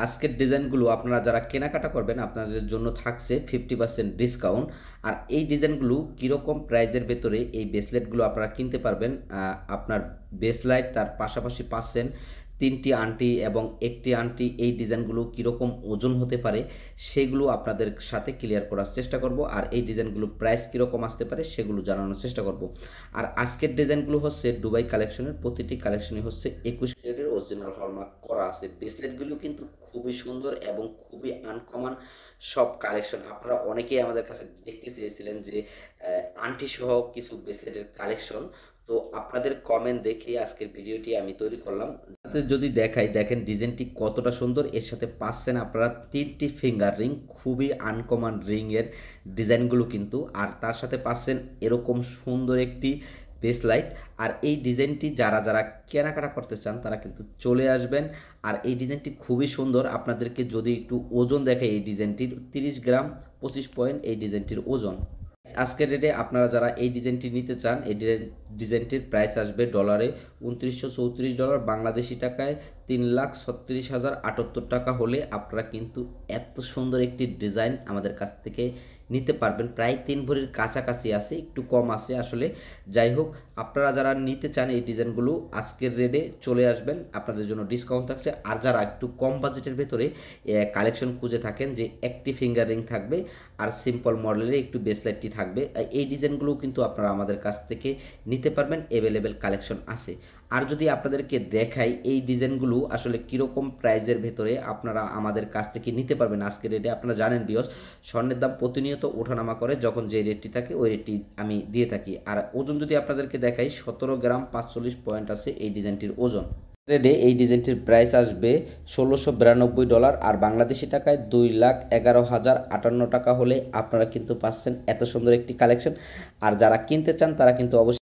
আজকের ডিজাইনগুলো আপনারা যারা কেনাকাটা করবেন আপনাদের জন্য থাকছে 50% ডিসকাউন্ট। আর এই ডিজাইনগুলো কীরকম প্রাইজের ভেতরে এই ব্রেসলেটগুলো আপনারা কিনতে পারবেন, আপনার ব্রেসলাইট তার পাশাপাশি পাচ্ছেন 3টি আংটি এবং একটি আংটি। এই ডিজাইনগুলো কীরকম ওজন হতে পারে সেগুলো আপনাদের সাথে ক্লিয়ার করার চেষ্টা করব, আর এই ডিজাইনগুলো প্রাইস কীরকম আসতে পারে সেগুলো জানানোর চেষ্টা করব। আর আজকের ডিজাইনগুলো হচ্ছে দুবাই কালেকশনের, প্রতিটি কালেকশনই হচ্ছে 21 ক্যারেটের অরিজিনাল হলমার্ক করা আছে। ব্রেসলেটগুলো কিন্তু খুবই সুন্দর এবং খুবই আনকমন সব কালেকশন। আপনারা অনেকেই আমাদের কাছে দেখতে চেয়েছিলেন যে আংটি সহ কিছু ব্রেসলেটের কালেকশন, তো আপনাদের কমেন্ট দেখে আজকের ভিডিওটি আমি তৈরি করলাম। যদি দেখাই, দেখেন ডিজাইনটি কতটা সুন্দর। এর সাথে পাচ্ছেন আপনারা 3টি ফিঙ্গার রিং, খুবই আনকমন রিংয়ের ডিজাইনগুলো কিন্তু। আর তার সাথে পাচ্ছেন এরকম সুন্দর একটি ব্রেসলাইট। আর এই ডিজাইনটি যারা যারা কেনাকাটা করতে চান তারা কিন্তু চলে আসবেন। আর এই ডিজাইনটি খুবই সুন্দর। আপনাদেরকে যদি একটু ওজন দেখে, এই ডিজাইনটির 30 গ্রাম 25 পয়েন্ট এই ডিজাইনটির ওজন। আজকের রেটে আপনারা যারা এই ডিজাইনটি নিতে চান, এই ডিজাইনটির প্রাইস আসবে ডলারে $2934, বাংলাদেশি টাকায় 3,36,078 টাকা হলে আপনারা কিন্তু এত সুন্দর একটি ডিজাইন আমাদের কাছ থেকে নিতে পারবেন। প্রায় 3 ভরির কাছাকাছি আছে, একটু কম আছে আসলে। যাই হোক, আপনারা যারা নিতে চান এই ডিজাইনগুলো আজকের রেটে চলে আসবেন, আপনাদের জন্য ডিসকাউন্ট থাকছে। আর যারা একটু কম বাজেটের ভেতরে কালেকশন খুঁজে থাকেন যে একটি ফিঙ্গার রিং থাকবে আর সিম্পল মডেলের একটু ব্রেসলেটটি থাকবে, এই ডিজাইনগুলো কিন্তু আপনারা আমাদের কাছ থেকে নিতে পারবেন। অ্যাভেলেবেল কালেকশন আছে। আর যদি আপনাদেরকে দেখাই এই ডিজাইনগুলো আসলে কীরকম প্রাইজের ভেতরে আপনারা আমাদের কাছ থেকে নিতে পারবেন আজকের রেটে। আপনারা জানেন ভিউয়ার্স, স্বর্ণের দাম প্রতিনিয়ত ওঠানামা করে, যখন যে রেটটি থাকে ওই রেটটি আমি দিয়ে থাকি। আর ওজন যদি আপনাদেরকে দেখাই, 17 গ্রাম 45 পয়েন্ট আছে এই ডিজাইনটির ওজন। রেটে এই ডিজাইনটির প্রাইস আসবে $1692, আর বাংলাদেশি টাকায় 2,11,058 টাকা হলে আপনারা কিন্তু পাচ্ছেন এত সুন্দর একটি কালেকশন। আর যারা কিনতে চান তারা কিন্তু অবশ্যই